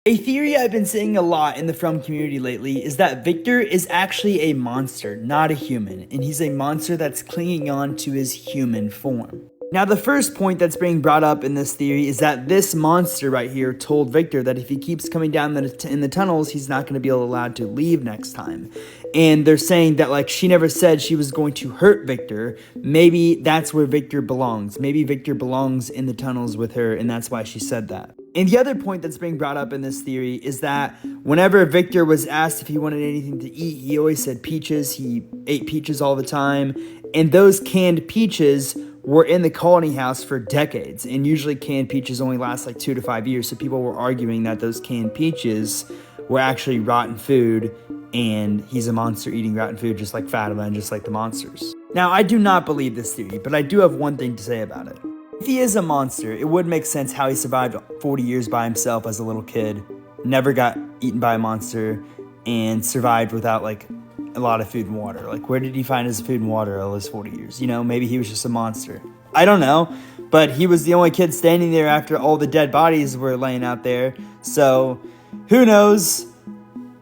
A theory I've been seeing a lot in the From community lately is that Victor is actually a monster, not a human, and he's a monster that's clinging on to his human form. Now, the first point that's being brought up in this theory is that this monster right here told Victor that if he keeps coming down in the tunnels, he's not going to be allowed to leave next time. And they're saying that, like, she never said she was going to hurt Victor. Maybe that's where Victor belongs. Maybe Victor belongs in the tunnels with her, and that's why she said that. And the other point that's being brought up in this theory is that whenever Victor was asked if he wanted anything to eat, he always said peaches. He ate peaches all the time. And those canned peaches were in the colony house for decades. And usually canned peaches only last like 2 to 5 years. So people were arguing that those canned peaches were actually rotten food. And he's a monster eating rotten food just like Fatima and just like the monsters. Now, I do not believe this theory, but I do have one thing to say about it. If he is a monster, it would make sense how he survived 40 years by himself as a little kid, never got eaten by a monster, and survived without like a lot of food and water. Like, where did he find his food and water all those 40 years? You know, maybe he was just a monster. I don't know, but he was the only kid standing there after all the dead bodies were laying out there. So, who knows?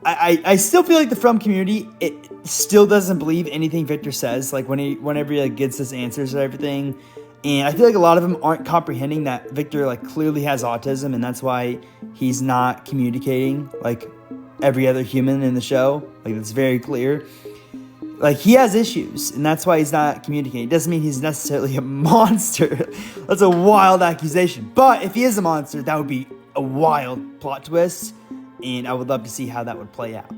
I still feel like the From community, it still doesn't believe anything Victor says. Like, whenever he like gets his answers and everything. And I feel like a lot of them aren't comprehending that Victor like clearly has autism, and that's why he's not communicating like every other human in the show. Like, it's very clear. Like, he has issues, and that's why he's not communicating. It doesn't mean he's necessarily a monster. That's a wild accusation. But if he is a monster, that would be a wild plot twist, and I would love to see how that would play out.